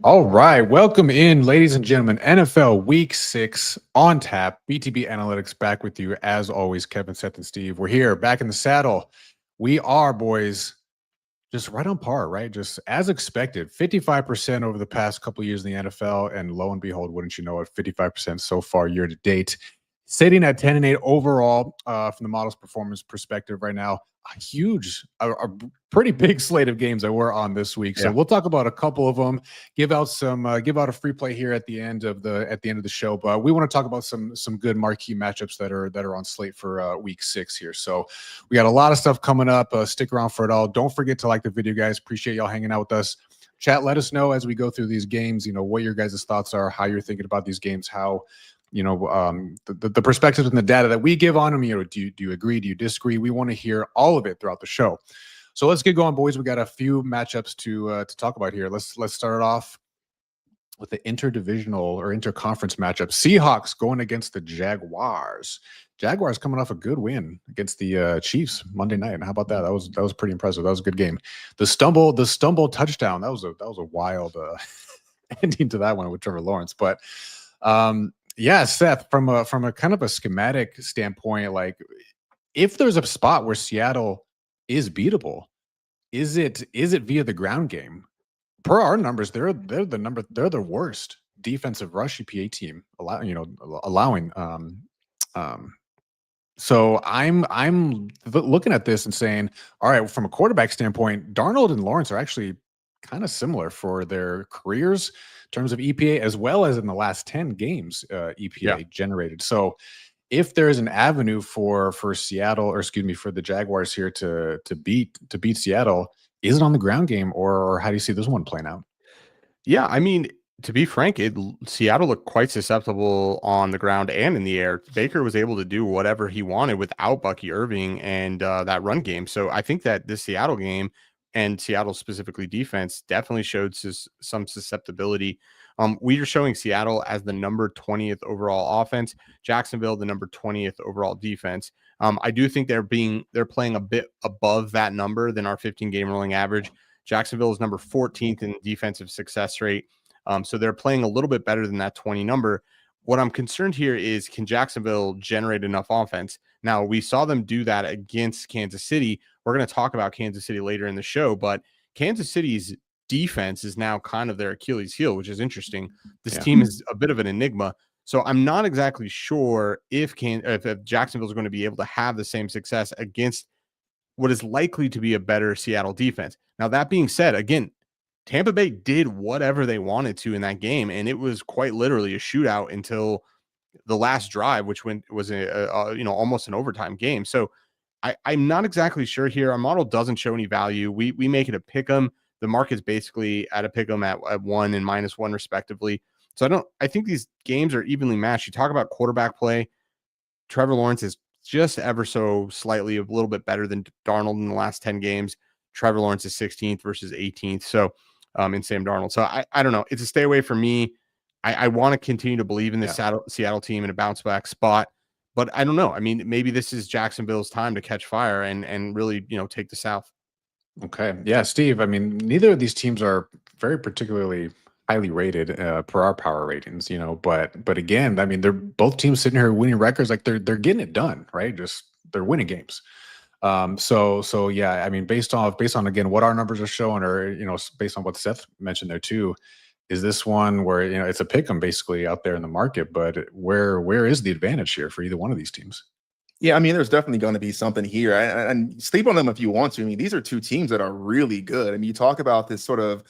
All right, welcome in, ladies and gentlemen. NFL Week 6 on tap. BTB Analytics back with you as always. Kevin, Seth, and Steve. We're here, back in the saddle. We are, boys, just right on par, right? Just as expected. 55% over the past couple of years in the NFL, and lo and behold, wouldn't you know it, 55% so far year to date. Sitting at 10-8 overall from the model's performance perspective right now. A pretty big slate of games that we're on this week. So Yeah. we'll talk about a couple of them. Give out a free play here at the end of the show. But we want to talk about some good marquee matchups that are on slate for week 6 here. So we got a lot of stuff coming up. Stick around for it all. Don't forget to like the video, guys. Appreciate y'all hanging out with us. Chat, let us know as we go through these games, what your guys' thoughts are, how you're thinking about these games, how the perspectives and the data that we give on them. Do you agree? Do you disagree? We want to hear all of it throughout the show. So let's get going, boys. We got a few matchups to talk about here. Let's start it off with the interdivisional or interconference matchup. Seahawks going against the Jaguars. Jaguars coming off a good win against the Chiefs Monday night. And how about that? That was pretty impressive. That was a good game. The stumble touchdown. That was a wild ending to that one with Trevor Lawrence. But yeah, Seth, from a kind of a schematic standpoint, like if there's a spot where Seattle is beatable, is it via the ground game? Per our numbers, they're the worst defensive rush EPA team, allowing. So I'm looking at this and saying, all right, from a quarterback standpoint, Darnold and Lawrence are actually kind of similar for their careers in terms of EPA, as well as in the last 10 games EPA generated. So if there is an avenue for Seattle, or excuse me, for the Jaguars here to beat Seattle, is it on the ground game, or how do you see this one playing out? Yeah, I mean, to be frank, Seattle looked quite susceptible on the ground and in the air. Baker was able to do whatever he wanted without Bucky Irving and that run game. So I think that this Seattle game and Seattle specifically defense definitely showed some susceptibility. We are showing Seattle as the number 20th overall offense, Jacksonville the number 20th overall defense. I do think they're playing a bit above that number than our 15 game rolling average. Jacksonville is number 14th in defensive success rate. So they're playing a little bit better than that 20 number. What I'm concerned here is, can Jacksonville generate enough offense? Now, we saw them do that against Kansas City. We're going to talk about Kansas City later in the show, but Kansas City's defense is now kind of their Achilles heel, which is interesting. This team is a bit of an enigma. So I'm not exactly sure if Jacksonville is going to be able to have the same success against what is likely to be a better Seattle defense. Now, that being said, again, Tampa Bay did whatever they wanted to in that game, and it was quite literally a shootout until the last drive, which was almost an overtime game. So I'm not exactly sure here. Our model doesn't show any value. We make it a pick 'em. The market's basically at a pick 'em at 1 and -1 respectively. So I think these games are evenly matched. You talk about quarterback play. Trevor Lawrence is just ever so slightly a little bit better than Darnold in the last 10 games. Trevor Lawrence is 16th versus 18th. So in Sam Darnold. So I don't know. It's a stay away from me. I want to continue to believe in this Seattle team in a bounce back spot, but I don't know. I mean, maybe this is Jacksonville's time to catch fire and really, take the South. Okay. Yeah, Steve, I mean, neither of these teams are very particularly highly rated per our power ratings, but again, I mean, they're both teams sitting here winning records, like they're getting it done, right? Just they're winning games. So yeah, I mean, based on again what our numbers are showing, or based on what Seth mentioned there too, is this one where it's a pick 'em basically out there in the market, but where is the advantage here for either one of these teams? Yeah, I mean, there's definitely going to be something here, and sleep on them if you want to. I mean, these are two teams that are really good. I mean, you talk about this sort of,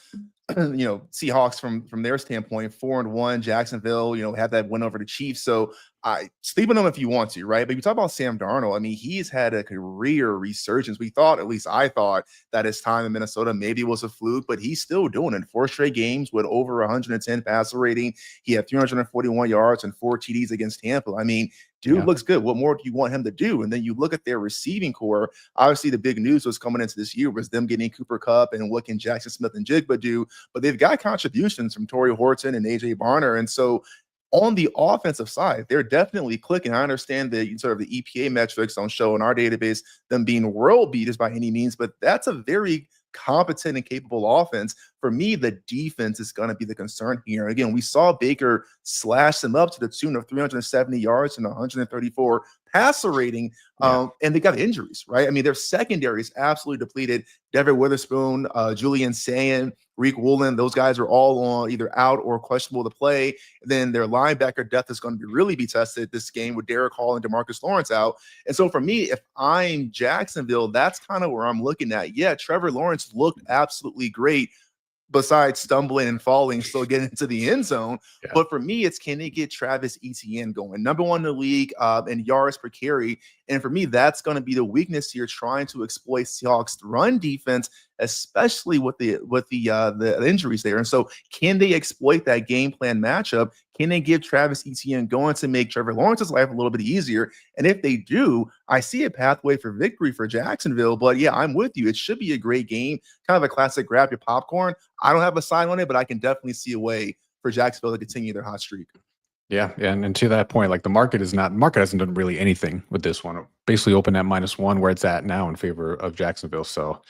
Seahawks from their standpoint, 4-1. Jacksonville, had that win over the Chiefs. So I sleep on them if you want to, right? But you talk about Sam Darnold. I mean, he's had a career resurgence. We thought, at least I thought, that his time in Minnesota maybe was a fluke, but he's still doing it. 4 straight games with over 110 passer rating. He had 341 yards and 4 TDs against Tampa. I mean, dude looks good. What more do you want him to do? And then you look at their receiving core. Obviously, the big news was coming into this year was them getting Cooper Kupp and what can Jackson Smith and Jigba do. But they've got contributions from Torrey Horton and AJ Barner. And so on the offensive side, they're definitely clicking. I understand the sort of the EPA metrics don't show in our database them being world beaters by any means, but that's a very competent and capable offense. For me, the defense is going to be the concern here. Again, we saw Baker slash them up to the tune of 370 yards and 134 passer rating, and they got injuries, right? I mean, their secondary is absolutely depleted. Devin Witherspoon, Julian Sayin, Reek Woolen, those guys are all on either out or questionable to play. Then their linebacker depth is going to really be tested this game with Derek Hall and DeMarcus Lawrence out. And so for me, if I'm Jacksonville, that's kind of where I'm looking at. Yeah, Trevor Lawrence looked absolutely great, besides stumbling and falling, still getting into the end zone. Yeah. But for me, it's can they get Travis Etienne going? Number one in the league in yards per carry. And for me, that's going to be the weakness here, trying to exploit Seahawks run defense, especially with the injuries there. And so can they exploit that game plan matchup? Can they give Travis Etienne going to make Trevor Lawrence's life a little bit easier? And if they do, I see a pathway for victory for Jacksonville. But yeah, I'm with you. It should be a great game, kind of a classic grab your popcorn. I don't have a sign on it, but I can definitely see a way for Jacksonville to continue their hot streak. Yeah, and to that point, like the market hasn't done really anything with this one. It basically opened at -1 where it's at now in favor of Jacksonville. So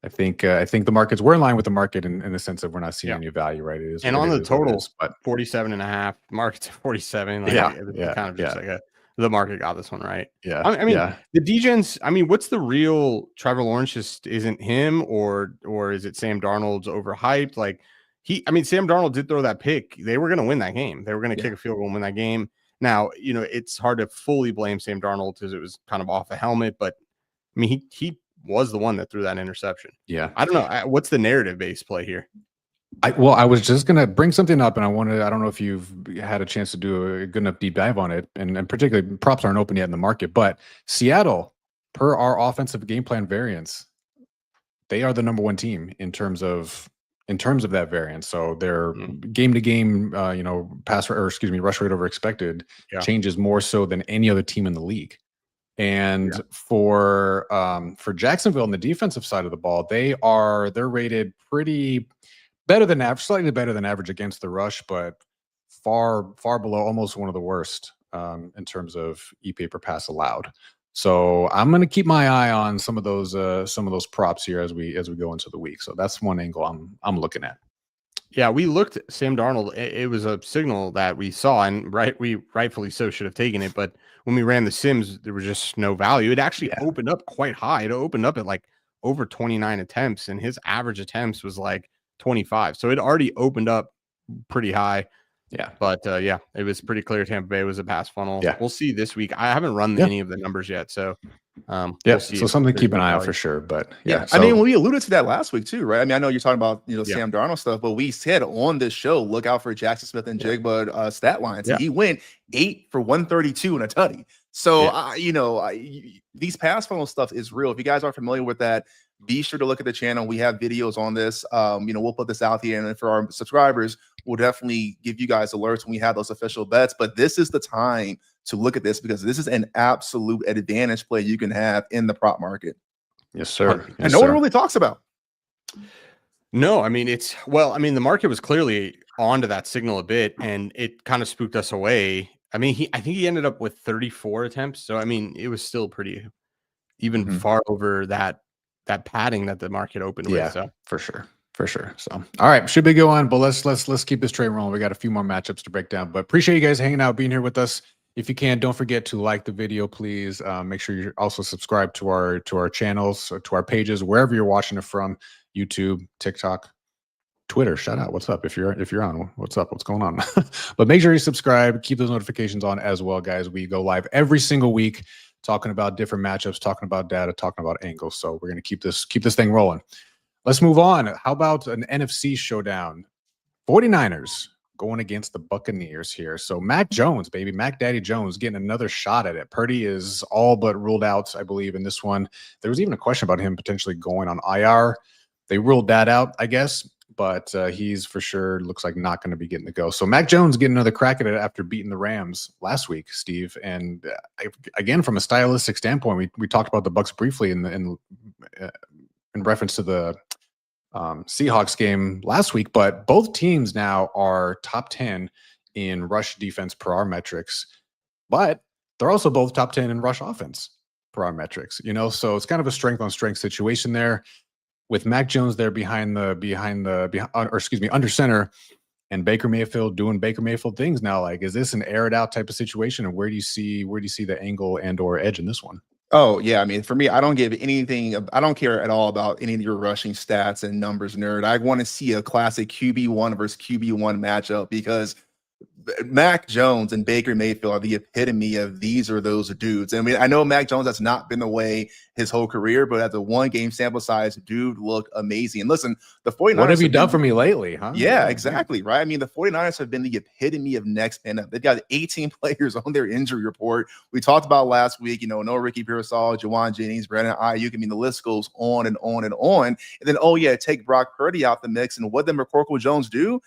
I think we're in line with the market in the sense that we're not seeing any value, right? It is, and on the total, but 47.5, market's at 47. Like, kind of just like the market got this one right. Yeah, I mean, the Degens. I mean, what's the real Trevor Lawrence? Just isn't him, or is it Sam Darnold's overhyped? Like Sam Darnold did throw that pick. They were going to win that game. They were going to kick a field goal and win that game. Now, it's hard to fully blame Sam Darnold because it was kind of off the helmet, but I mean, he was the one that threw that interception. Yeah. I don't know. What's the narrative-based play here? I was just going to bring something up, and I don't know if you've had a chance to do a good enough deep dive on it, and particularly props aren't open yet in the market, but Seattle, per our offensive game plan variance, they are the number one team in terms of that variance. So their game to game, rush rate over expected changes more so than any other team in the league. And for Jacksonville on the defensive side of the ball, they're rated pretty better than average, slightly better than average against the rush, but far below almost one of the worst in terms of EPA per pass allowed. So I'm going to keep my eye on some of those props here as we go into the week. So that's one angle I'm looking at. Yeah, we looked at Sam Darnold. It was a signal that we saw, and we rightfully so should have taken it. But when we ran the sims, there was just no value. It actually opened up quite high. It opened up at like over 29 attempts, and his average attempts was like 25. So it already opened up pretty high. Yeah. But it was pretty clear Tampa Bay was a pass funnel. Yeah. We'll see this week. I haven't run any of the numbers yet. So we'll see. So something to keep an eye out for sure. But I mean, we alluded to that last week too, right? I mean, I know you're talking about Sam Darnold stuff, but we said on this show, look out for Jackson Smith and Jigba stat lines. Yeah. He went 8 for 132 and a tutty. So these pass funnel stuff is real. If you guys aren't familiar with that, be sure to look at the channel. We have videos on this. We'll put this out here, and for our subscribers, we'll definitely give you guys alerts when we have those official bets. But this is the time to look at this because this is an absolute advantage play you can have in the prop market. Yes, sir. And no one really talks about. No, I mean, the market was clearly onto that signal a bit, and it kind of spooked us away. I mean, I think he ended up with 34 attempts. So, I mean, it was still pretty far over that padding that the market opened with. So for sure. So, all right, should be going, but let's keep this train rolling. We got a few more matchups to break down, but appreciate you guys hanging out, being here with us. If you can, don't forget to like the video, please. Make sure you're also subscribed to our channels, to our pages, wherever you're watching it from, YouTube, TikTok, Twitter. Shout out. What's up? If you're on, what's up? What's going on? But make sure you subscribe, keep those notifications on as well, guys. We go live every single week, talking about different matchups, talking about data, talking about angles. So we're going to keep this thing rolling. Let's move on. How about an NFC showdown? 49ers going against the Buccaneers here. So Mac Jones, baby, Mac Daddy Jones getting another shot at it. Purdy is all but ruled out, I believe, in this one. There was even a question about him potentially going on IR. They ruled that out, I guess, but he's for sure looks like not going to be getting the go. So Mac Jones getting another crack at it after beating the Rams last week, Steve. And again, from a stylistic standpoint, we talked about the Bucs briefly in reference to the Seahawks game last week, but both teams now are top 10 in rush defense per our metrics, but they're also both top 10 in rush offense per our metrics, so it's kind of a strength on strength situation there. with Mac Jones there under center, and Baker Mayfield doing Baker Mayfield things now. Like, is this an air it out type of situation? And where do you see the angle and or edge in this one? Oh, yeah. I mean, for me, I don't care at all about any of your rushing stats and numbers, nerd. I want to see a classic QB1 versus QB1 matchup because Mac Jones and Baker Mayfield are the epitome of these or those dudes. I mean, I know Mac Jones has not been the way his whole career, but at the 1 game sample size, dude looked amazing. And listen, the 49ers. What have you done for me lately, huh? Yeah, exactly. Right. I mean, the 49ers have been the epitome of next man up. They've got 18 players on their injury report. We talked about last week, no Ricky Pearsall, Juwan Jennings, Brandon Ayuk. I mean, the list goes on and on and on. And then, take Brock Purdy out the mix. And what did McCorkle Jones do?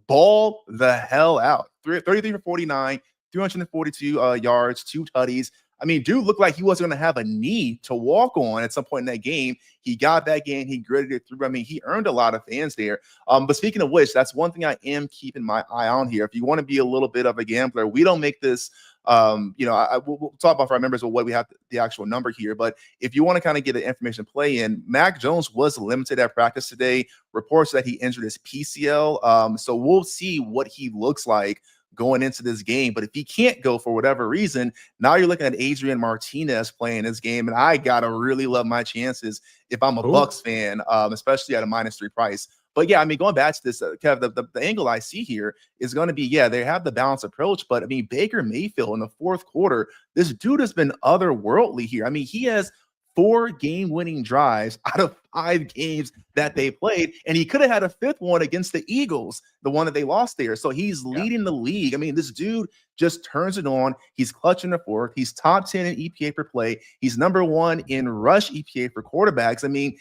Ball the hell out. 33 for 49, 342 yards, 2 tutties. I mean, dude looked like he wasn't going to have a knee to walk on at some point in that game. He got that game. He gritted it through. I mean, he earned a lot of fans there. But speaking of which, that's one thing I am keeping my eye on here. If you want to be a little bit of a gambler, we don't make this we'll talk about for our members what we have the actual number here. But if you want to kind of get an information play in, Mac Jones was limited at practice today. Reports that he injured his PCL. So we'll see what he looks like going into this game. But if he can't go for whatever reason, now you're looking at Adrian Martinez playing this game. And I got to really love my chances if I'm a Bucks fan, especially at a -3 price. But yeah, I mean, going back to this, Kev, the angle I see here is going to be, they have the balanced approach. But I mean, Baker Mayfield in the 4th quarter, this dude has been otherworldly here. I mean, he has 4 game-winning drives out of 5 games that they played, and he could have had a 5th one against the Eagles, the one that they lost there. So he's leading the league. I mean, this dude just turns it on. He's clutching the 4th. He's top 10 in EPA per play. He's number 1 in rush EPA for quarterbacks. I mean,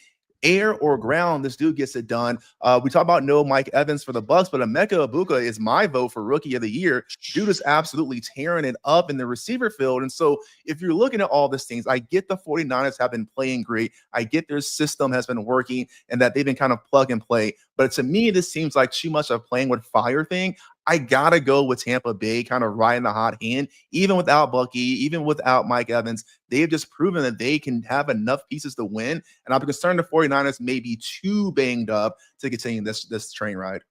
air or ground, this dude gets it done. We talk about no Mike Evans for the Bucks, but Emeka Egbuka is my vote for rookie of the year. Dude is absolutely tearing it up in the receiver field. And so if you're looking at all these things, I get the 49ers have been playing great. I get their system has been working and that they've been kind of plug and play. But to me, this seems like too much of playing with fire thing. I got to go with Tampa Bay kind of riding the hot hand, even without Bucky, even without Mike Evans. They've just proven that they can have enough pieces to win. And I'm concerned the 49ers may be too banged up to continue this train ride.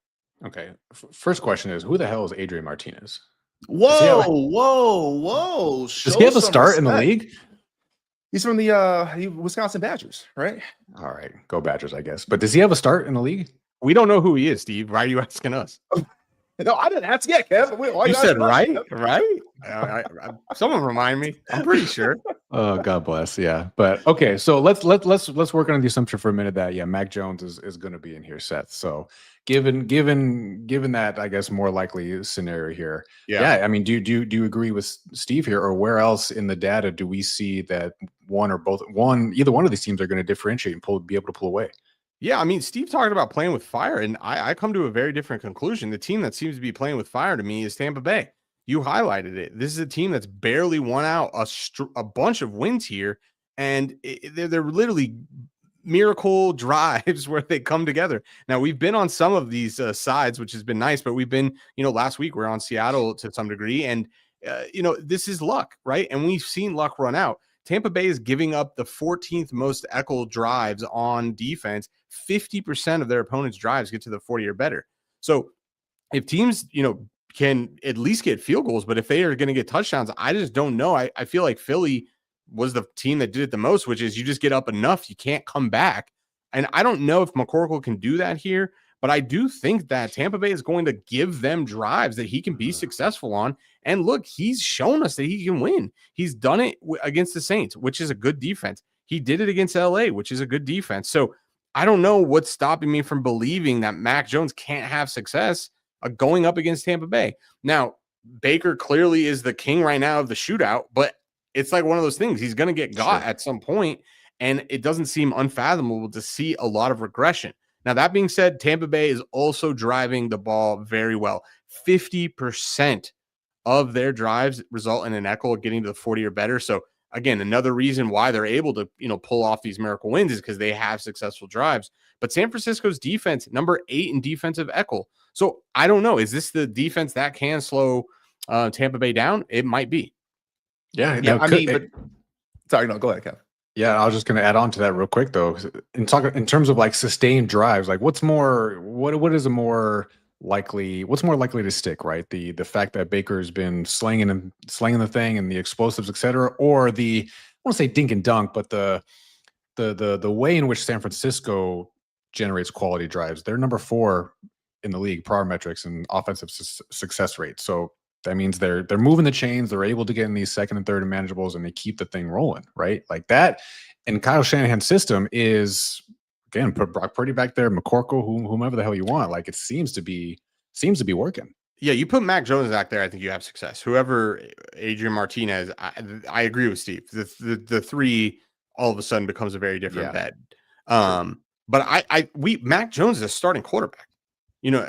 Okay. First question is, who the hell is Adrian Martinez? Whoa. Does he have a start in the league? He's from the Wisconsin Badgers, right? All right. Go Badgers, I guess. But does he have a start in the league? We don't know who he is, Steve. Why are you asking us? No, I didn't ask yet, Kev. You said right? Someone remind me. I'm pretty sure. Oh, God bless. Yeah. But okay, so let's work on the assumption for a minute that Mac Jones is going to be in here, Seth. So given that, I guess, more likely scenario here. Yeah. I mean, do you agree with Steve here, or where else in the data do we see that either one of these teams are going to differentiate and be able to pull away? Yeah, I mean, Steve talked about playing with fire, and I come to a very different conclusion. The team that seems to be playing with fire to me is Tampa Bay. You highlighted it. This is a team that's barely won out a bunch of wins here, and they're literally miracle drives where they come together. Now, we've been on some of these sides, which has been nice, but we've been, last week we're on Seattle to some degree, and, this is luck, right? And we've seen luck run out. Tampa Bay is giving up the 14th most Eckel drives on defense. 50% of their opponents' drives get to the 40 or better. So if teams, can at least get field goals, but if they are going to get touchdowns, I just don't know. I feel like Philly was the team that did it the most, which is you just get up enough, you can't come back. And I don't know if McCorkle can do that here, but I do think that Tampa Bay is going to give them drives that he can be successful on. And look, he's shown us that he can win. He's done it against the Saints, which is a good defense. He did it against LA, which is a good defense. So I don't know what's stopping me from believing that Mac Jones can't have success going up against Tampa Bay. Now, Baker clearly is the king right now of the shootout, but it's like one of those things. He's going to get got at some point, and it doesn't seem unfathomable to see a lot of regression. Now, that being said, Tampa Bay is also driving the ball very well. 50% of their drives result in an Eckel getting to the 40 or better. So again, another reason why they're able to, pull off these miracle wins is because they have successful drives. But San Francisco's defense, number 8 in defensive Eckel. So I don't know. Is this the defense that can slow Tampa Bay down? It might be. Yeah. Sorry, no, go ahead, Kev. Yeah, I was just going to add on to that real quick though. In terms of like sustained drives, like what is a more what's more likely to stick, right? The fact that Baker's been slinging the thing and the explosives, et cetera, or the I won't say dink and dunk, but the way in which San Francisco generates quality drives. They're number 4 in the league, prior metrics and offensive success rate. So that means they're moving the chains. They're able to get in these second and third and manageables, and they keep the thing rolling, right? Like that. And Kyle Shanahan's system is again put Brock Purdy back there, McCorkle, whomever the hell you want. Like it seems to be working. Yeah, you put Mac Jones back there, I think you have success. Whoever Adrian Martinez, I agree with Steve. The three all of a sudden becomes a very different bet. But Mac Jones is a starting quarterback. You know,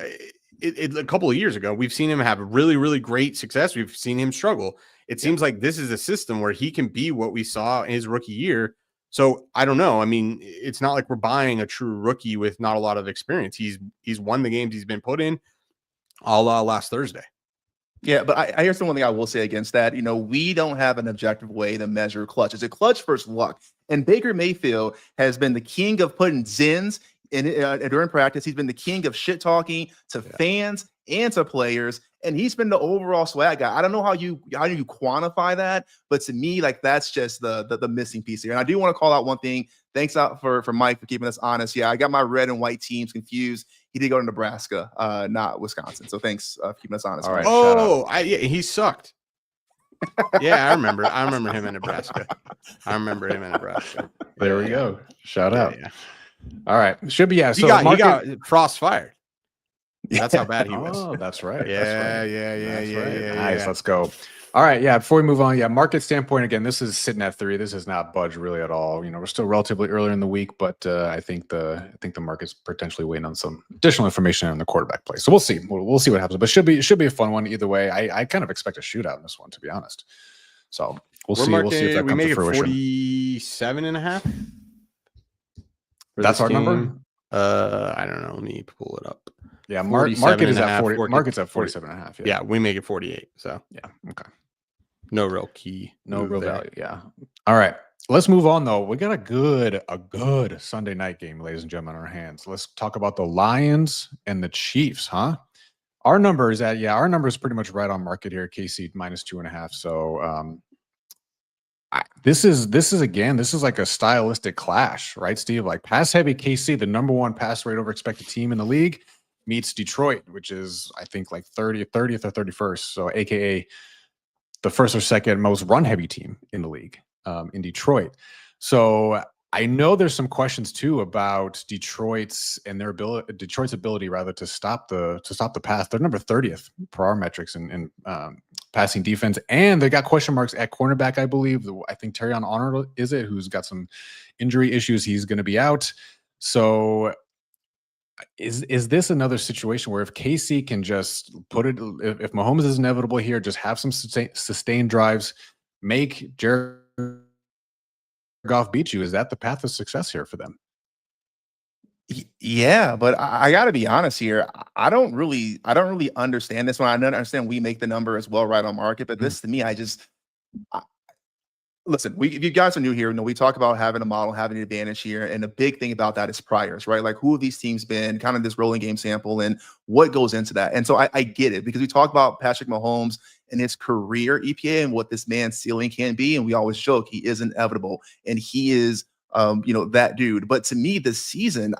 a couple of years ago, we've seen him have really, really great success. We've seen him struggle. It seems like this is a system where he can be what we saw in his rookie year. So I don't know. I mean, it's not like we're buying a true rookie with not a lot of experience. He's won the games he's been put in. A la last Thursday. Yeah, but I here's the one thing I will say against that. You know, we don't have an objective way to measure clutch. It's a clutch versus luck. And Baker Mayfield has been the king of putting zins in during practice. He's been the king of shit talking to fans and to players. And he's been the overall swag guy. I don't know how you quantify that, but to me, like that's just the missing piece here. And I do want to call out one thing. Thanks out for Mike for keeping us honest. Yeah, I got my red and white teams confused. He did go to Nebraska, not Wisconsin. So thanks for keeping us honest. All right. Oh, he sucked. Yeah, I remember him in Nebraska. There we go. Shout out. Yeah. All right. Should be He got Frost fired. That's how bad he was. Oh, that's right. Yeah. Nice. Let's go. All right. Yeah. Before we move on, market standpoint, again, this is sitting at 3. This has not budged really at all. You know, we're still relatively early in the week, but I think the market's potentially waiting on some additional information on the quarterback play. So we'll see. We'll see what happens. But should be a fun one either way. I kind of expect a shootout in this one, to be honest. So we'll see. We'll see if that comes to fruition. 47.5. That's our number. I don't know. Let me pull it up. Yeah, market is at 40. Market's at 47.5. Yeah, we make it 48. So yeah, okay. No real key. No real value. Yeah. All right. Let's move on though. We got a good Sunday night game, ladies and gentlemen, on our hands. Let's talk about the Lions and the Chiefs, huh? Our number is pretty much right on market here. KC -2.5. So this is like a stylistic clash, right, Steve? Like pass heavy KC, the number 1 pass rate over expected team in the league, meets Detroit, which is I think like 30th or 31st. So AKA the first or second most run heavy team in the league in Detroit. So I know there's some questions too about Detroit's ability rather to stop the pass. They're number 30th per our metrics in passing defense, and they got question marks at cornerback. I believe I think Terrion Arnold is it who's got some injury issues. He's going to be out. So is this another situation where if KC can just put it, if Mahomes is inevitable here, just have some sustained drives, make Jared Goff beat you? Is that the path of success here for them? Yeah, but I got to be honest here. I don't really understand this one. I don't understand we make the number as well right on market, but this to me, listen, if you guys are new here, you know, we talk about having a model, having an advantage here. And the big thing about that is priors, right? Like who have these teams been, kind of this rolling game sample and what goes into that. And so I get it because we talk about Patrick Mahomes and his career EPA and what this man's ceiling can be. And we always joke he is inevitable and he is, that dude. But to me, this season,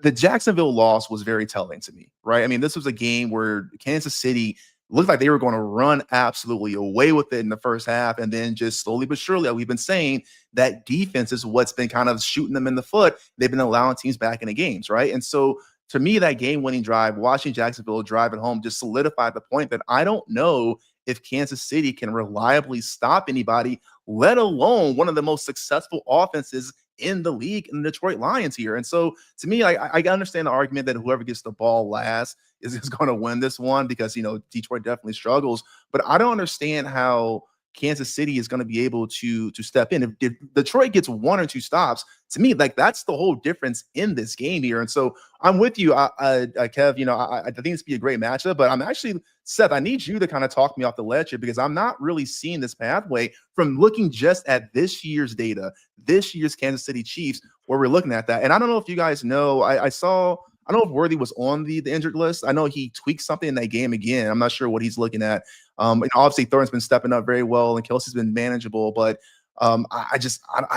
the Jacksonville loss was very telling to me, right? I mean, this was a game where Kansas City looked like they were going to run absolutely away with it in the first half. And then just slowly but surely, like we've been saying, that defense is what's been kind of shooting them in the foot. They've been allowing teams back in the games, right? And so to me, that game-winning drive, watching Jacksonville drive at home, just solidified the point that I don't know if Kansas City can reliably stop anybody, let alone one of the most successful offenses in the league in the Detroit Lions here. And so to me, I understand the argument that whoever gets the ball last is going to win this one because, Detroit definitely struggles. But I don't understand how Kansas City is going to be able to step in. If Detroit gets 1 or 2 stops, to me, like that's the whole difference in this game here. And so I'm with you, Kev. You know, I think this would be a great matchup, but I'm actually, Seth, I need you to kind of talk me off the ledge here because I'm not really seeing this pathway from looking just at this year's data, this year's Kansas City Chiefs, where we're looking at that. And I don't know if you guys know, I don't know if Worthy was on the injured list. I know he tweaked something in that game again. I'm not sure what he's looking at. And obviously Thornton's been stepping up very well and Kelsey's been manageable, but I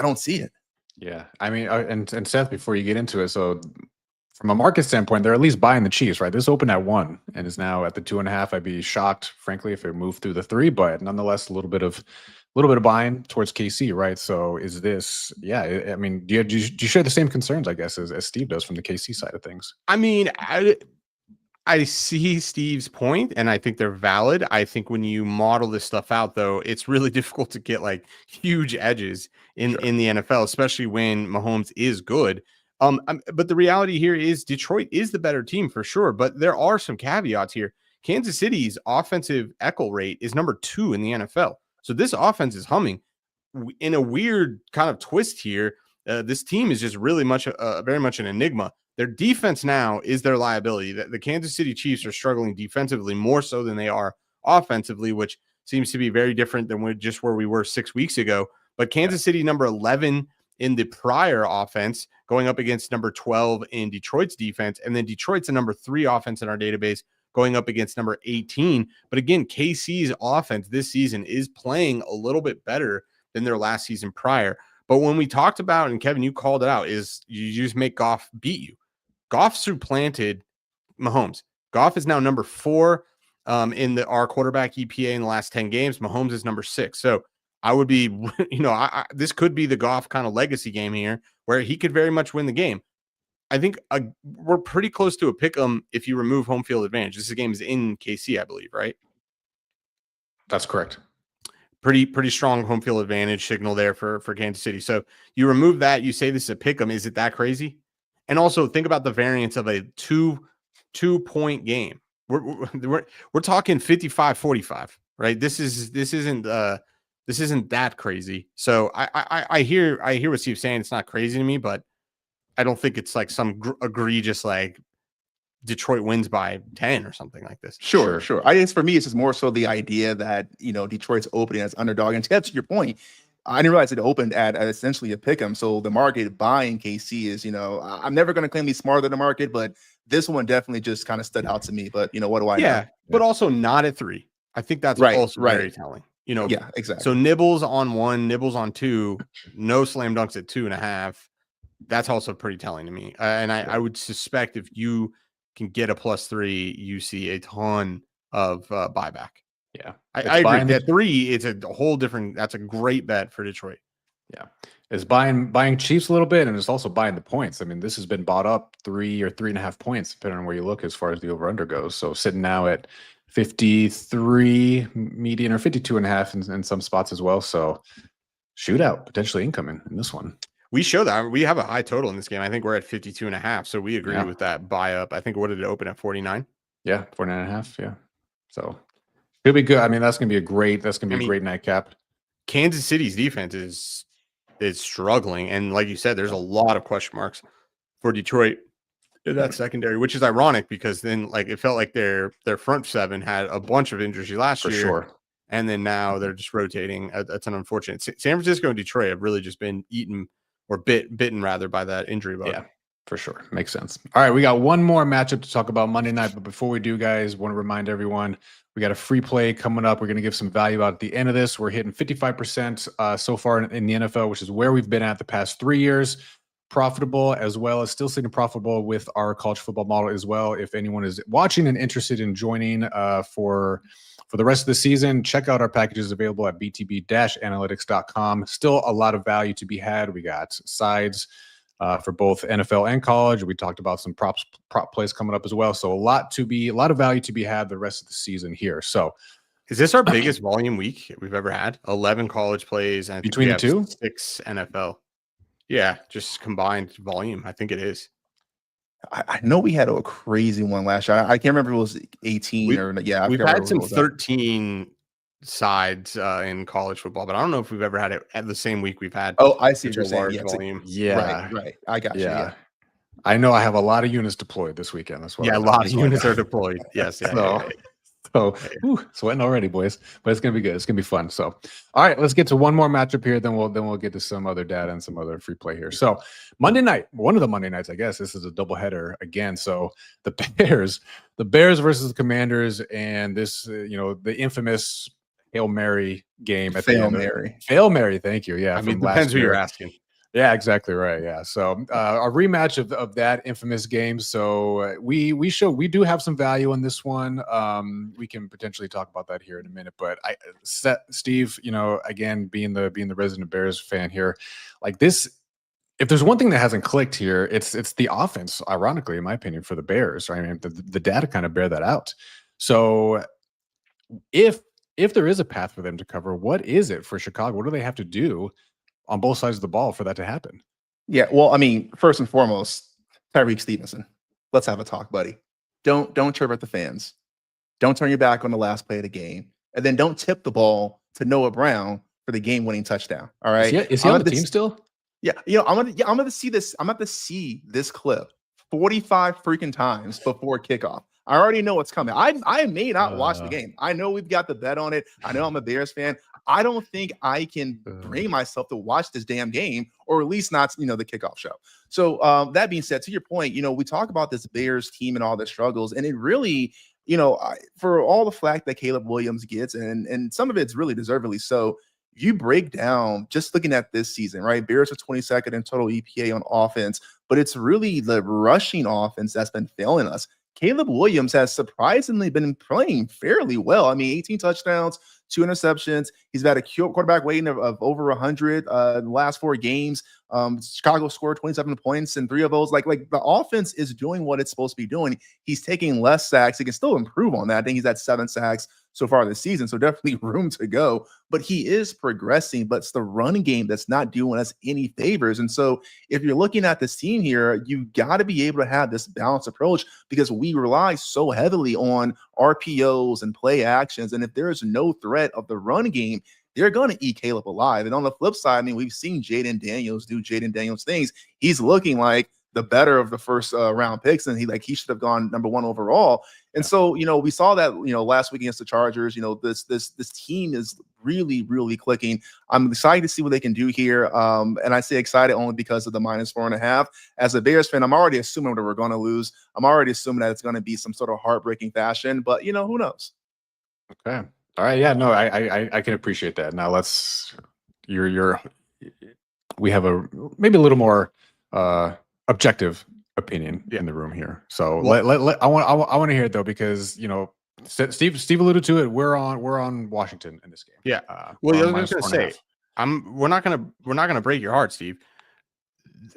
don't see it. Yeah, I mean, and Seth, before you get into it, so from a market standpoint, they're at least buying the Chiefs, right? This opened at 1 and is now at the 2.5. I'd be shocked, frankly, if it moved through the 3, but nonetheless, a little bit of buying towards KC, right? So is this, yeah, I mean, do you share the same concerns, I guess, as Steve does from the KC side of things? I mean, I see Steve's point, and I think they're valid. I think when you model this stuff out, though, it's really difficult to get like huge edges in the NFL, especially when Mahomes is good. But the reality here is Detroit is the better team for sure, but there are some caveats here. Kansas City's offensive echo rate is number 2 in the NFL. So this offense is humming. In a weird kind of twist here, this team is just really very much an enigma. Their defense now is their liability. The Kansas City Chiefs are struggling defensively more so than they are offensively, which seems to be very different than where we were 6 weeks ago. But Kansas City, number 11 in the prior offense, going up against number 12 in Detroit's defense. And then Detroit's a number 3 offense in our database, going up against number 18. But again, KC's offense this season is playing a little bit better than their last season prior. But when we talked about, and Kevin, you called it out, is you just make Goff beat you. Goff supplanted Mahomes. Goff is now number 4 in our quarterback EPA in the last 10 games. Mahomes is number 6. So I would be, this could be the Goff kind of legacy game here where he could very much win the game. I think we're pretty close to a pick 'em if you remove home field advantage. This game is in KC, I believe, right? That's correct. Pretty strong home field advantage signal there for Kansas City. So you remove that, you say this is a pick 'em. Is it that crazy? And also think about the variance of a two-point game. We're talking 55-45, right? This isn't that crazy. So I hear what Steve's saying. It's not crazy to me, but I don't think it's like some egregious like Detroit wins by 10 or something like this. Sure. I guess for me, it's just more so the idea that Detroit's opening as underdog. And to get to your point, I didn't realize it opened at essentially a pick 'em. So the market buying KC is, I'm never going to claim to be smarter than the market, but this one definitely just kind of stood out to me. But what do I know? But also not at 3. I think that's also very telling. Yeah, exactly. So nibbles on 1, nibbles on 2, no slam dunks at 2.5. That's also pretty telling to me. And I would suspect if you can get a +3, you see a ton of buyback. Yeah, I agree. At 3, it's a whole different. That's a great bet for Detroit. Yeah, it's buying Chiefs a little bit, and it's also buying the points. I mean, this has been bought up 3 or 3.5 points, depending on where you look as far as the over/under goes. So sitting now at 53 median or 52.5 in some spots as well. So shootout potentially incoming in this one. We show that we have a high total in this game. I think we're at 52.5. So we agree with that buy up. I think what did it open at 49? Yeah, 49.5. Yeah. So it'll be good. I mean, that's gonna be a great great nightcap. Kansas City's defense is struggling, and like you said, there's a lot of question marks for Detroit in that secondary, which is ironic because then like it felt like their front 7 had a bunch of injuries last year. Sure. And then now they're just rotating. That's an unfortunate. San Francisco and Detroit have really just been eaten or bitten rather by that injury bug. Yeah, for sure. Makes sense. All right, we got one more matchup to talk about Monday night. But before we do, guys, want to remind everyone we got a free play coming up. We're going to give some value out at the end of this. We're hitting 55% so far in the NFL, which is where we've been at the past 3 years. Profitable as well as still sitting profitable with our college football model as well. If anyone is watching and interested in joining for the rest of the season, check out our packages available at btb-analytics.com. Still a lot of value to be had. We got sides for both NFL and college. We talked about some prop plays coming up as well. So a lot of value to be had the rest of the season here. So is this our biggest volume week we've ever had? 11 college plays and between the two, 6 NFL. Yeah, just combined volume. I think it is. I know we had a crazy one last year. I can't remember if it was 18 or yeah. We've had some 13 sides in college football, but I don't know if we've ever had it at the same week we've had Oh, I see such what a you're saying. large Yeah, volume. Yeah. right. I got you. Yeah. Yeah. I know I have a lot of units deployed this weekend. That's what Yeah, I a know. lot of That's what I units know. are deployed. Yes, yeah, So, yeah. so sweating already, boys. But it's gonna be good. It's gonna be fun. So, all right, let's get to one more matchup here. Then we'll get to some other data and some other free play here. So, Monday night, one of the Monday nights, I guess this is a doubleheader again. So, the Bears versus the Commanders, and this, the infamous Hail Mary game at the Fail end. Mary. Hail Mary. Thank you. Yeah, I mean, from last depends who you're year. asking. Yeah, exactly right. Yeah, so a rematch of that infamous game. So we do have some value in this one. We can potentially talk about that here in a minute. But Steve, again, being the resident Bears fan here, like this, if there's one thing that hasn't clicked here, it's the offense. Ironically, in my opinion, for the Bears, right? I mean, the data kind of bear that out. So if there is a path for them to cover, what is it for Chicago? What do they have to do on both sides of the ball for that to happen? Yeah, well, I mean, first and foremost, Tyreek Stevenson. Let's have a talk, buddy. Don't chirp at the fans. Don't turn your back on the last play of the game, and then don't tip the ball to Noah Brown for the game-winning touchdown. All right, Is he on the team still? Yeah, I'm gonna see this. I'm gonna see this clip 45 freaking times before kickoff. I already know what's coming. I may not watch the game. I know we've got the bet on it. I know I'm a Bears fan. I don't think I can bring myself to watch this damn game, or at least not, the kickoff show. So that being said, to your point, we talk about this Bears team and all the struggles, and it really, for all the flack that Caleb Williams gets, and some of it's really deservedly so. You break down just looking at this season, right? Bears are 22nd in total EPA on offense, but it's really the rushing offense that's been failing us. Caleb Williams has surprisingly been playing fairly well. I mean, 18 touchdowns, 2 interceptions. He's got a quarterback rating of over 100 the last 4 games. Chicago scored 27 points and 3 of those. Like the offense is doing what it's supposed to be doing. He's taking less sacks. He can still improve on that. I think he's at 7 sacks so far this season, so definitely room to go. But he is progressing, but it's the running game that's not doing us any favors. And so if you're looking at this team here, you got to be able to have this balanced approach, because we rely so heavily on RPOs and play actions. And if there is no threat of the run game, they're going to eat Caleb alive. And on the flip side, I mean, we've seen Jaden Daniels do Jaden Daniels things. He's looking like the better of the first round picks, and he should have gone number 1 overall. And so, we saw that, last week against the Chargers, this team is really, really clicking. I'm excited to see what they can do here. And I say excited only because of the -4.5. As a Bears fan, I'm already assuming that we're going to lose. I'm already assuming that it's going to be some sort of heartbreaking fashion, but who knows? Okay. All right. Yeah, no, I can appreciate that. Now we have maybe a little more objective opinion in the room here. So I want to hear it though, because Steve alluded to it. We're on Washington in this game. Yeah. Well, I was going to say, we're not gonna break your heart, Steve.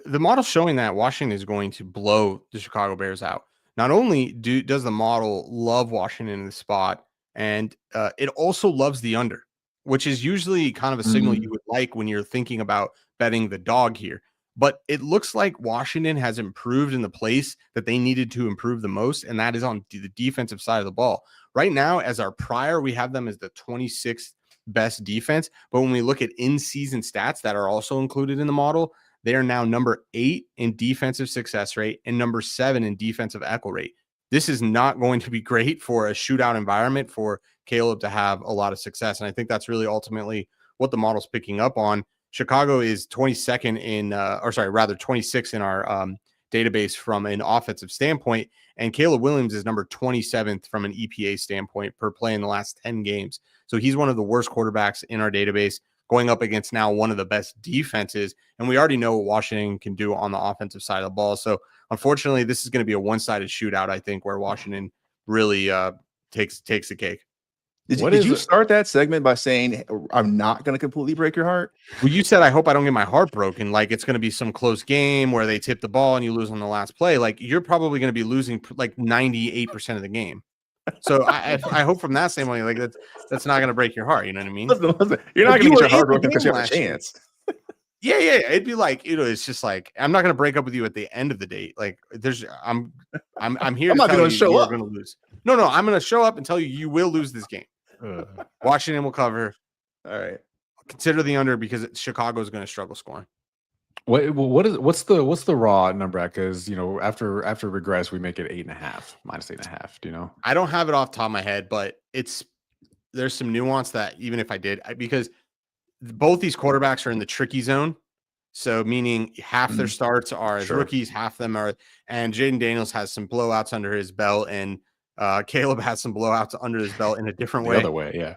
The model's showing that Washington is going to blow the Chicago Bears out. Not only does the model love Washington in the spot, and it also loves the under, which is usually kind of a signal you would like when you're thinking about betting the dog here. But it looks like Washington has improved in the place that they needed to improve the most, and that is on the defensive side of the ball. Right now, as our prior, we have them as the 26th best defense. But when we look at in-season stats that are also included in the model, they are now number 8 in defensive success rate and number 7 in defensive equal rate. This is not going to be great for a shootout environment for Caleb to have a lot of success. And I think that's really ultimately what the model's picking up on. Chicago is 22nd in, 26 in our database from an offensive standpoint. And Caleb Williams is number 27th from an EPA standpoint per play in the last 10 games. So he's one of the worst quarterbacks in our database, going up against now one of the best defenses. And we already know what Washington can do on the offensive side of the ball. So unfortunately, this is going to be a one-sided shootout, I think, where Washington really takes the cake. Did you start that segment by saying, I'm not going to completely break your heart? Well, you said, I hope I don't get my heart broken. Like it's going to be some close game where they tip the ball and you lose on the last play. Like you're probably going to be losing like 98% of the game. So I hope from that standpoint, like that's not going to break your heart. You know what I mean? Listen, you're not going to get your heart broken because you have a chance. Yeah. It'd be like, it's just like, I'm not going to break up with you at the end of the date. Like I'm here. I'm not going to show up. Going to lose. No, I'm going to show up and tell you will lose this game. Washington will cover. All right. Consider the under because Chicago is going to struggle scoring. What's the raw number at? Because after regress we make it 8.5 minus 8.5. Do you know? I don't have it off the top of my head, but there's some nuance that even if I did, because both these quarterbacks are in the tricky zone. So meaning half their starts are as rookies, half of them are, and Jaden Daniels has some blowouts under his belt, and Caleb has some blowouts under his belt in a different way. The other way, yeah.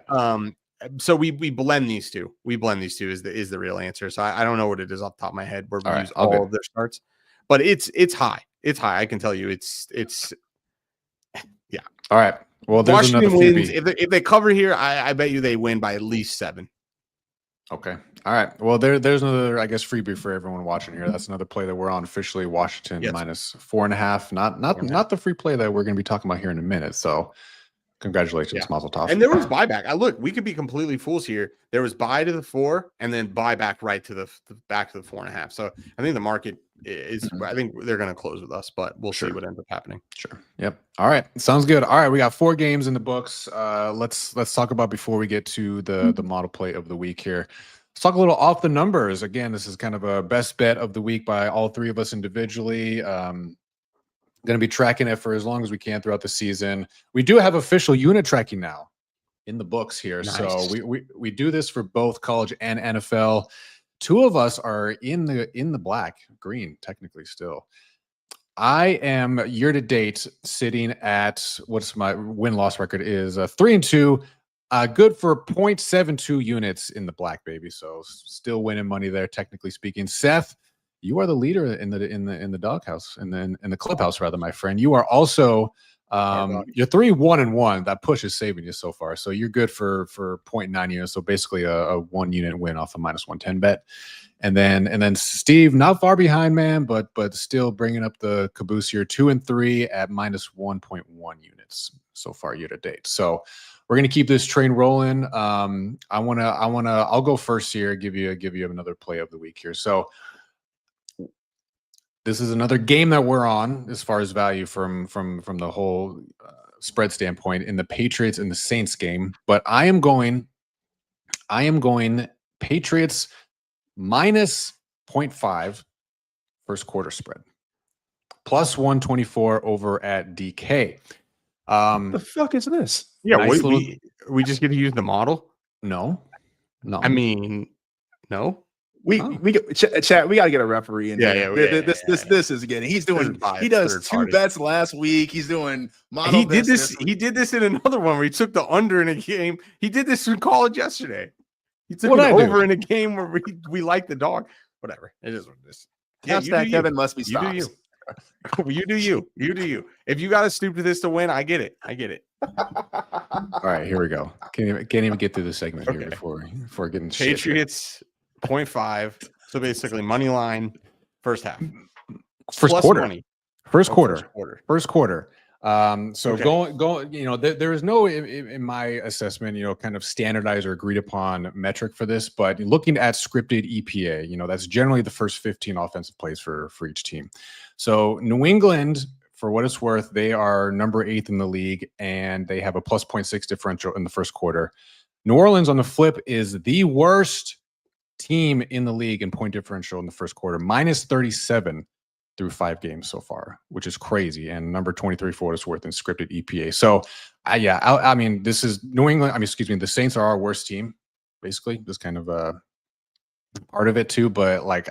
So we blend these two. We blend these two is the real answer. So I don't know what it is off the top of my head where we use all of their starts, but it's high. It's high. I can tell you it's yeah. All right. Well, there's Washington another wins. freebie. If they cover here, I bet you they win by at least 7. Okay. All right. Well, there's another, I guess, freebie for everyone watching here. That's another play that we're on officially. Washington minus 4.5. Not the free play that we're going to be talking about here in a minute. So, congratulations, Mazel Tov. And there was buyback. Look, we could be completely fools here. There was buy to the 4 and then buy back right to the back to the 4.5. So I think the market is. I think they're going to close with us, but we'll see what ends up happening. Sure. Yep. All right. Sounds good. All right. We got 4 games in the books. Let's talk about before we get to the model play of the week here. Let's talk a little off the numbers. Again, this is kind of a best bet of the week by all 3 of us individually. Going to be tracking it for as long as we can throughout the season. We do have official unit tracking now in the books here. Nice. So we do this for both college and NFL. 2 of us are in the green technically still. I am year to date sitting at, what's my win-loss record is 3-2. Good for 0.72 units in the black, baby. So still winning money there, technically speaking. Seth, you are the leader in the doghouse, in the clubhouse, rather, my friend. You are also you're 3-1-1. That push is saving you so far. So you're good for 0.9 units. So basically a 1 unit win off a minus 110 bet. And then Steve, not far behind, man, but still bringing up the caboose here, 2-3 at minus 1.1 units so far year to date. So we're gonna keep this train rolling. I'll go first here. Give you another play of the week here. So this is another game that we're on as far as value from the whole spread standpoint in the Patriots and the Saints game. But I am going Patriots minus 0.5 first quarter spread. Plus 124 over at DK. What the fuck is this? Yeah, nice we just get to use the model? No. I mean, no. We chat. We got to get a referee in. Yeah, here. This is getting. He's doing. He does 2 bets last week. He's doing. He did this. He did this in another one where he took the under in a game. He did this in college yesterday. He took it over in a game where we like the dog. Whatever. It is what it is. Yeah, Kevin must be stopped. You do you. You do you. If you got to stoop to this to win, I get it. All right, here we go. Can't even get through the segment here before getting Patriots 0.5. So basically, money line first half, first quarter. Money. First quarter. So going. There is no, in my assessment, kind of standardized or agreed upon metric for this. But looking at scripted EPA, that's generally the first 15 offensive plays for each team. So New England, for what it's worth, they are number 8th in the league, and they have a plus 0.6 differential in the first quarter. New Orleans, on the flip, is the worst team in the league in point differential in the first quarter, minus 37 through 5 games so far, which is crazy. And number 23 for what it's worth in scripted EPA. So, I mean, this is New England. The Saints are our worst team, basically. This kind of part of it too. But like,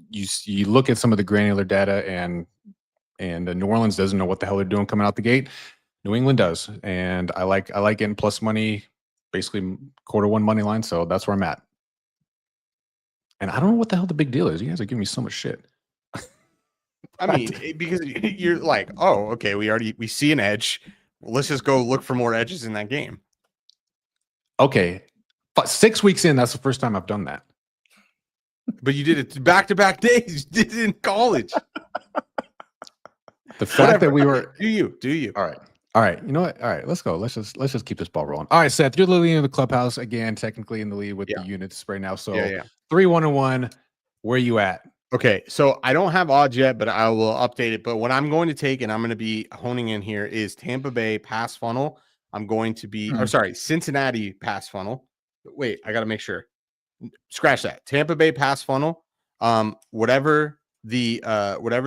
you look at some of the granular data, and New Orleans doesn't know what the hell they're doing coming out the gate. New England does, and I like getting plus money, basically quarter 1 money line. So that's where I'm at. And I don't know what the hell the big deal is. You guys are giving me so much shit. I mean, because you're like, oh, okay, we see an edge. Let's just go look for more edges in that game. Okay. But 6 weeks in, that's the first time I've done that. But you did it back-to-back days. You did it in college. The fact that we were. Do you? All right. You know what? All right. Let's go. Let's just keep this ball rolling. All right, Seth, you're the lead in the clubhouse again, technically in the lead with the units right now. So 3-1-1. Where you at? Okay, so I don't have odds yet, but I will update it. But what I'm going to take, and I'm going to be honing in here, is Tampa Bay pass funnel I'm going to be, Hmm. Cincinnati pass funnel. Wait, I got to make sure. Scratch that. Tampa Bay pass funnel. Whatever the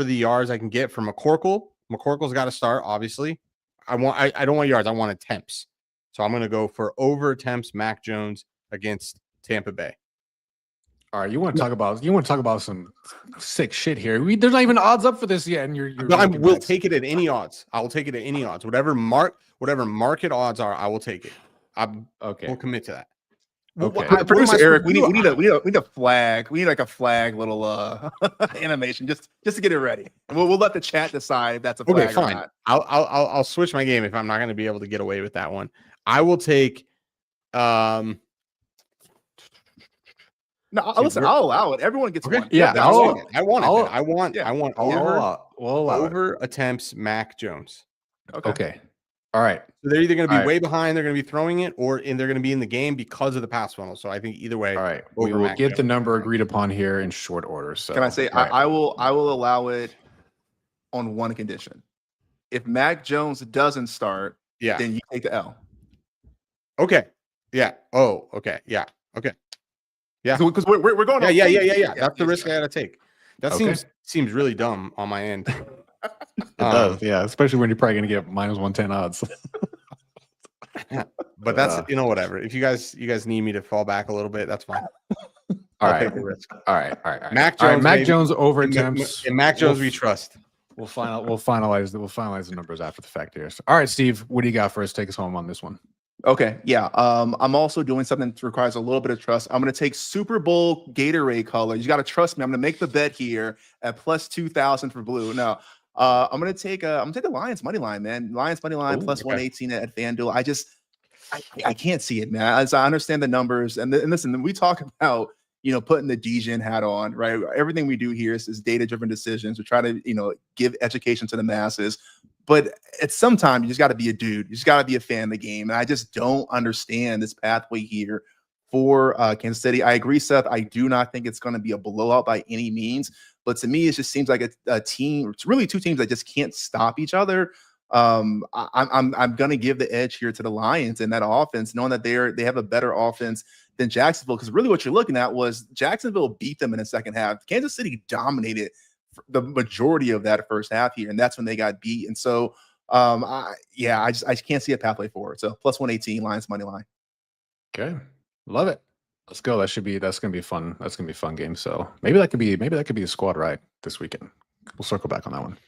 yards I can get from McCorkle. McCorkle's got to start, obviously. I don't want yards. I want attempts. So I'm going to go for over attempts Mac Jones against Tampa Bay. All right, you want to talk about some sick shit here. There's not even odds up for this yet, and you're No, I making will bets. take it at any odds. I will take it at any odds. Whatever market odds are, I will take it. I Okay. will commit to that. Okay. What am I Producer Eric, supposed to do? we need a flag. We need like a flag little animation just to get it ready. And we'll let the chat decide if that's a flag Okay, or fine. not. I'll switch my game if I'm not going to be able to get away with that one. I will take No, See, listen, we're- I'll allow it. Everyone gets Okay. one. Yeah, I want it. I want it. I'll- then. I want We'll allow it. over attempts Mac Jones. Okay. All right. So they're either going to be All right. way behind, they're going to be throwing it, or they're going to be in the game because of the pass funnel. So I think either way, All right. We over will Mac get the Jones. number agreed upon here in short order. So Can I say all right. I will allow it on one condition. If Mac Jones doesn't start, Yeah. then you take the L. Okay. Yeah. Oh, okay. Yeah. Okay. Yeah. Because we're going. Yeah. on- Yeah. That's the risk I got to take. That Okay. seems really dumb on my end. It does, yeah, especially when you're probably going to get minus 110 odds. But that's whatever. If you guys need me to fall back a little bit, that's fine. All I'll right. take the risk. All right. Mac All right, Jones, Mac baby. Jones over In attempts. Mac Jones, We'll- we trust. We'll finalize the numbers after the fact here. So, all right, Steve, what do you got for us? Take us home on this one. Okay, yeah. I'm also doing something that requires a little bit of trust. I'm going to take Super Bowl Gatorade color. You got to trust me. I'm going to make the bet here at plus 2,000 for blue. No, I'm going to take the Lions money line, man. Lions money line Ooh, plus okay. 118 at FanDuel. I can't see it, man. As I understand the numbers, and listen, we talk about putting the DGen hat on, right? Everything we do here is data-driven decisions. We try to give education to the masses. But at some time, you just got to be a dude. You just got to be a fan of the game. And I just don't understand this pathway here for Kansas City. I agree, Seth. I do not think it's going to be a blowout by any means. But to me, it just seems like a team. It's really two teams that just can't stop each other. I'm going to give the edge here to the Lions and that offense, knowing that they have a better offense than Jacksonville. Because really, what you're looking at was Jacksonville beat them in the second half. Kansas City dominated the majority of that first half here, and that's when they got beat. And so, I can't see a pathway forward. So plus 118 Lions money line. Okay, love it. Let's go. That's gonna be fun. That's gonna be a fun game. So maybe that could be a squad ride this weekend. We'll circle back on that one.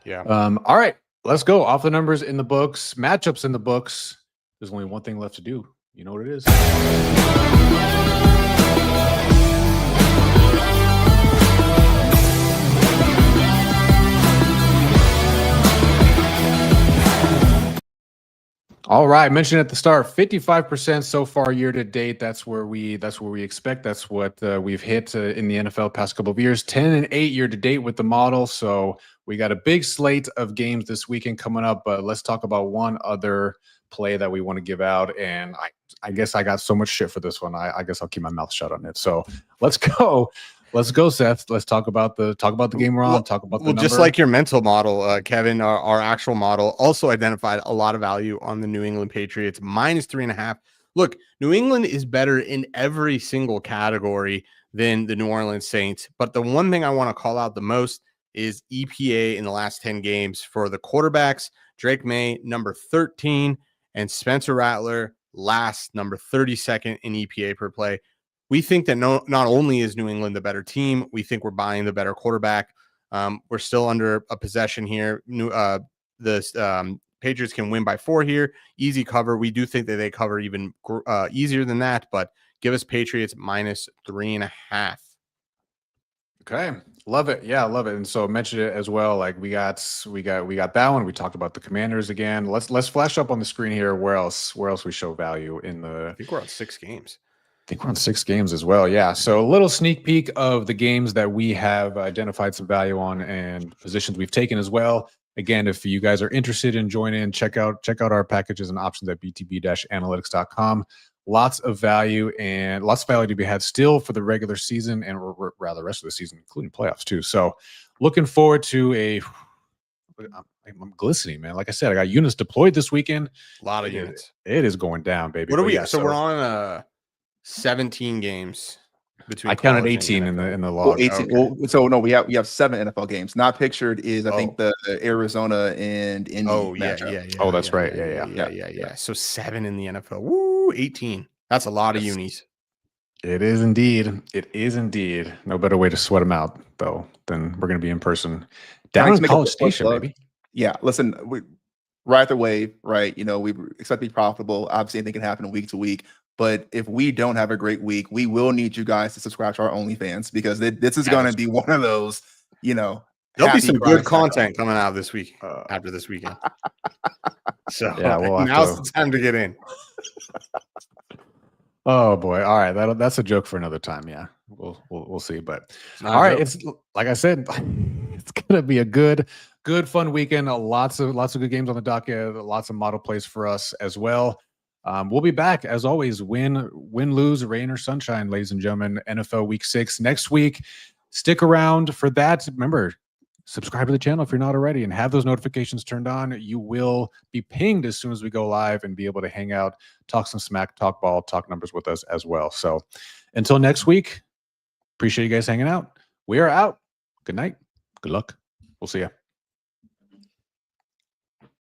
Yeah. All right, let's go. Off the numbers in the books, matchups in the books. There's only one thing left to do. You know what it is. All right, mentioned at the start, 55% so far year to date. That's where we expect. That's what we've hit in the NFL past couple of years. 10-8 year to date with the model. So we got a big slate of games this weekend coming up. But let's talk about one other play that we want to give out. And I guess I got so much shit for this one. I guess I'll keep my mouth shut on it. So let's go. Let's go, Seth. Let's talk about the game we're on. Talk about the number. Just like your mental model, Kevin, our actual model also identified a lot of value on the New England Patriots minus 3.5. Look, New England is better in every single category than the New Orleans Saints. But the one thing I want to call out the most is EPA in the last 10 games for the quarterbacks. Drake May, number 13, and Spencer Rattler, last, number 32nd in EPA per play. We think that not only is New England the better team, we think we're buying the better quarterback. We're still under a possession here. The Patriots can win by 4 here. Easy cover. We do think that they cover even easier than that, but give us Patriots minus 3.5. Okay. Love it. Yeah, I love it. And so I mentioned it as well. Like we got that one. We talked about the Commanders again. Let's flash up on the screen here where else we show value in the I think we're on 6 games. I think we're on 6 games as well. Yeah. So a little sneak peek of the games that we have identified some value on and positions we've taken as well. Again, if you guys are interested in joining, check out our packages and options at btb-analytics.com. Lots of value to be had still for the regular season and rather the rest of the season, including playoffs too. So looking forward to a I'm glistening, man. Like I said, I got units deployed this weekend. A lot of It is- units. It is going down, baby. What are But we? yeah, so we're on 17 games between. I counted college and 18 in NFL. the Well, log. 18. Okay. Well, so no, we have 7 NFL games. Not pictured is I think Oh. the Arizona and Indy Oh yeah, matchup. yeah, yeah. Oh, that's yeah, right. Yeah, Yeah. yeah. So 7 in the NFL. Woo, 18. That's a lot of Yes. unis. It is indeed. It is indeed. No better way to sweat them out, though, than we're going to be in person down Thanks, in make a College quick Station, plug. baby. Yeah, listen, we ride the wave, right? You know, we expect to be profitable. Obviously, anything can happen week to week. But if we don't have a great week, we will need you guys to subscribe to our OnlyFans because this is going to be one of those, you know, There'll be happy some good cries. content coming out this week after this weekend. So Yeah, we'll have now's to- the time to get in. Oh boy! All right, that's a joke for another time. Yeah, we'll see. But Not all a right, joke. it's like I said, it's gonna be a good fun weekend. Lots of good games on the docket. Lots of model plays for us as well. We'll be back as always. Win, lose, rain or sunshine, ladies and gentlemen. NFL Week 6 next week. Stick around for that. Remember, subscribe to the channel if you're not already, and have those notifications turned on. You will be pinged as soon as we go live and be able to hang out, talk some smack, talk ball, talk numbers with us as well. So until next week, appreciate you guys hanging out. We are out. Good night. Good luck. We'll see you.